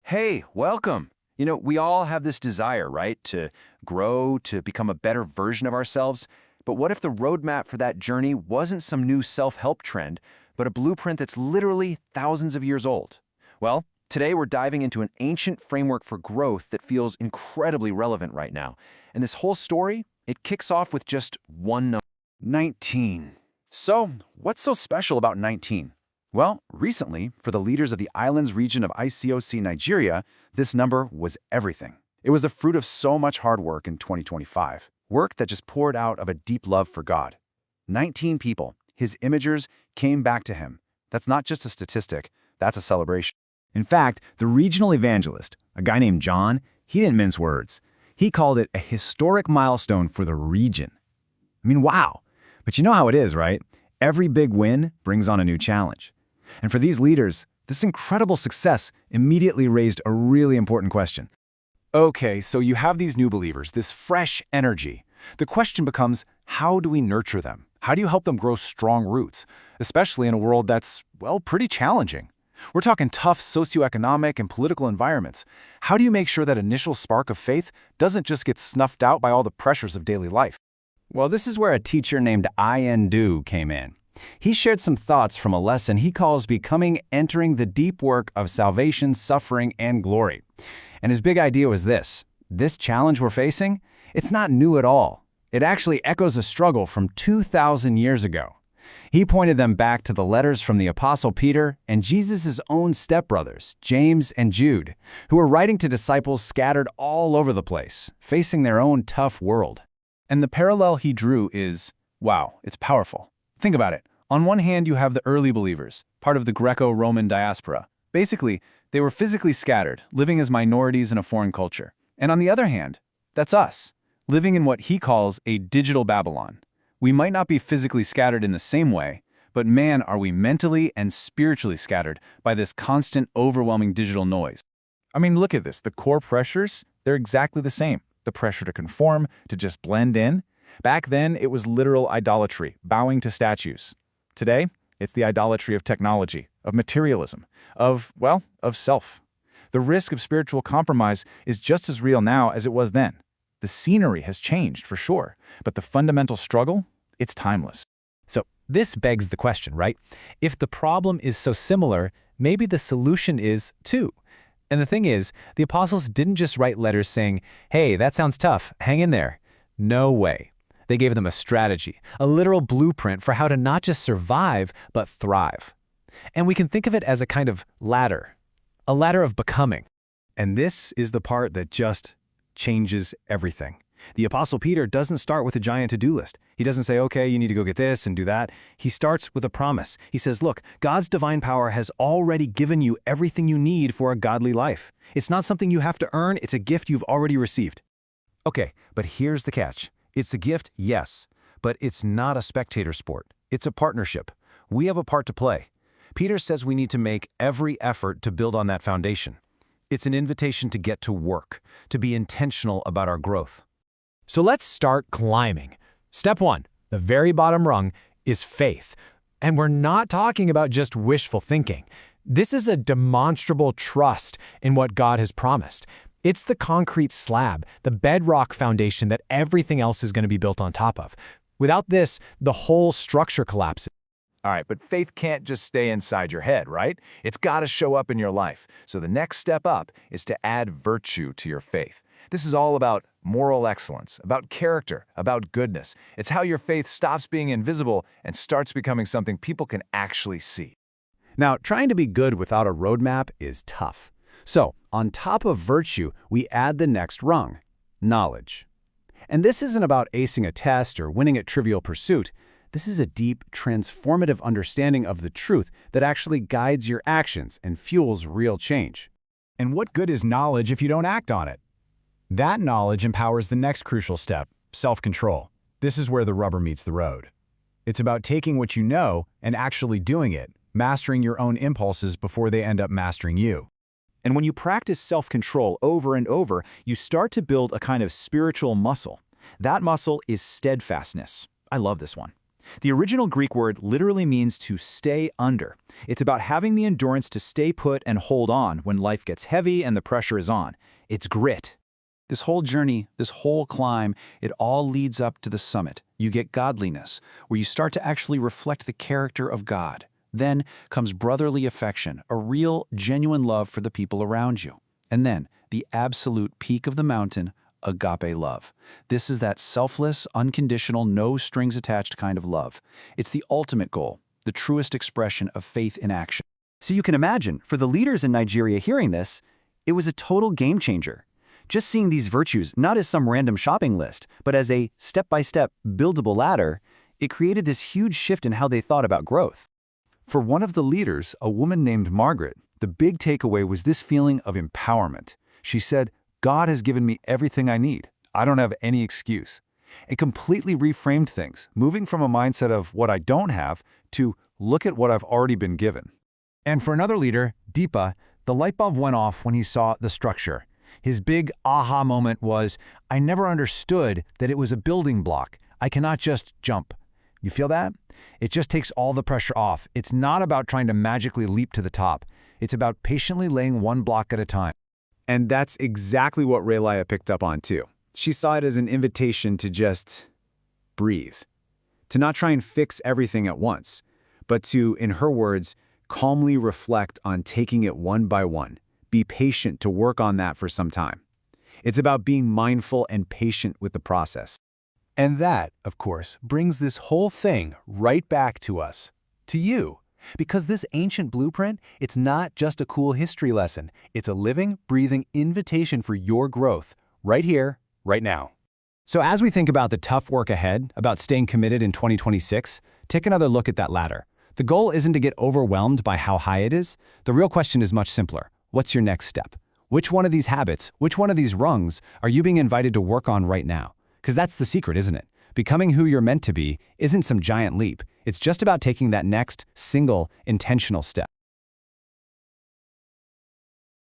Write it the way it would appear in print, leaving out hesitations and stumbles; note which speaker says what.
Speaker 1: Hey, welcome. We all have this desire, right? To grow, to become a better version of ourselves. But what if the roadmap for that journey wasn't some new self-help trend, but a blueprint that's literally thousands of years old? Well, today we're diving into an ancient framework for growth that feels incredibly relevant right now. And this whole story, it kicks off with just one number. 19. So, what's so special about 19? Well, recently, for the leaders of the islands region of ICOC Nigeria, this number was everything. It was the fruit of so much hard work in 2025, work that just poured out of a deep love for God. 19 people, his imagers, came back to him. That's not just a statistic, that's a celebration.
Speaker 2: In fact, the regional evangelist, a guy named John, he didn't mince words. He called it a historic milestone for the region. I mean, wow. But you know how it is, right? Every big win brings on a new challenge. And for these leaders, this incredible success immediately raised a really important question.
Speaker 1: Okay, so you have these new believers, this fresh energy. The question becomes, how do we nurture them? How do you help them grow strong roots, especially in a world that's, well, pretty challenging? We're talking tough socioeconomic and political environments. How do you make sure that initial spark of faith doesn't just get snuffed out by all the pressures of daily life?
Speaker 2: Well, this is where a teacher named Du came in. He shared some thoughts from a lesson he calls entering the deep work of salvation, suffering, and glory. And his big idea was this challenge we're facing, it's not new at all. It actually echoes a struggle from 2,000 years ago. He pointed them back to the letters from the Apostle Peter and Jesus' own stepbrothers, James and Jude, who were writing to disciples scattered all over the place, facing their own tough world.
Speaker 1: And the parallel he drew is, wow, it's powerful. Think about it. On one hand, you have the early believers, part of the Greco-Roman diaspora. Basically, they were physically scattered, living as minorities in a foreign culture. And on the other hand, that's us, living in what he calls a digital Babylon. We might not be physically scattered in the same way, but man, are we mentally and spiritually scattered by this constant, overwhelming digital noise. I mean, look at this. The core pressures, they're exactly the same. The pressure to conform, to just blend in. Back then, it was literal idolatry, bowing to statues. Today, it's the idolatry of technology, of materialism, of self. The risk of spiritual compromise is just as real now as it was then. The scenery has changed, for sure, but the fundamental struggle, it's timeless.
Speaker 3: So this begs the question, right? If the problem is so similar, maybe the solution is too. And the thing is, the apostles didn't just write letters saying, hey, that sounds tough, hang in there. No way. They gave them a strategy, a literal blueprint for how to not just survive, but thrive. And we can think of it as a kind of ladder, a ladder of becoming.
Speaker 2: And this is the part that just changes everything. The Apostle Peter doesn't start with a giant to-do list. He doesn't say, okay, you need to go get this and do that. He starts with a promise. He says, look, God's divine power has already given you everything you need for a godly life. It's not something you have to earn, it's a gift you've already received. Okay, but here's the catch. It's a gift, yes, but it's not a spectator sport. It's a partnership. We have a part to play. Peter says we need to make every effort to build on that foundation. It's an invitation to get to work, to be intentional about our growth.
Speaker 3: So let's start climbing. Step 1, the very bottom rung, is faith. And we're not talking about just wishful thinking. This is a demonstrable trust in what God has promised. It's the concrete slab, the bedrock foundation that everything else is going to be built on top of. Without this, the whole structure collapses.
Speaker 1: All right, but faith can't just stay inside your head, right? It's got to show up in your life. So the next step up is to add virtue to your faith. This is all about moral excellence, about character, about goodness. It's how your faith stops being invisible and starts becoming something people can actually see.
Speaker 2: Now, trying to be good without a roadmap is tough. So, on top of virtue, we add the next rung, knowledge. And this isn't about acing a test or winning at Trivial Pursuit. This is a deep, transformative understanding of the truth that actually guides your actions and fuels real change.
Speaker 4: And what good is knowledge if you don't act on it? That knowledge empowers the next crucial step, self-control. This is where the rubber meets the road. It's about taking what you know and actually doing it, mastering your own impulses before they end up mastering you.
Speaker 1: And when you practice self-control over and over, you start to build a kind of spiritual muscle. That muscle is steadfastness. I love this one.
Speaker 5: The original Greek word literally means to stay under. It's about having the endurance to stay put and hold on when life gets heavy and the pressure is on. It's grit. This whole journey, this whole climb, it all leads up to the summit. You get godliness, where you start to actually reflect the character of God. Then comes brotherly affection, a real, genuine love for the people around you. And then, the absolute peak of the mountain, agape love. This is that selfless, unconditional, no strings attached kind of love. It's the ultimate goal, the truest expression of faith in action.
Speaker 6: So you can imagine, for the leaders in Nigeria hearing this, it was a total game changer. Just seeing these virtues not as some random shopping list, but as a step-by-step, buildable ladder, it created this huge shift in how they thought about growth.
Speaker 1: For one of the leaders, a woman named Margaret, the big takeaway was this feeling of empowerment. She said, "God has given me everything I need. I don't have any excuse." It completely reframed things, moving from a mindset of what I don't have to look at what I've already been given.
Speaker 2: And for another leader, Deepa, the light bulb went off when he saw the structure. His big aha moment was, I never understood that it was a building block. I cannot just jump. You feel that? It just takes all the pressure off. It's not about trying to magically leap to the top. It's about patiently laying one block at a time.
Speaker 5: And that's exactly what Raylia picked up on too. She saw it as an invitation to just breathe. To not try and fix everything at once, but to, in her words, calmly reflect on taking it one by one. Be patient to work on that for some time. It's about being mindful and patient with the process.
Speaker 1: And that, of course, brings this whole thing right back to us, to you. Because this ancient blueprint, it's not just a cool history lesson. It's a living, breathing invitation for your growth, right here, right now.
Speaker 2: So as we think about the tough work ahead, about staying committed in 2026, take another look at that ladder. The goal isn't to get overwhelmed by how high it is. The real question is much simpler. What's your next step? Which one of these habits, which one of these rungs are you being invited to work on right now? Because that's the secret, isn't it? Becoming who you're meant to be isn't some giant leap. It's just about taking that next, single, intentional step.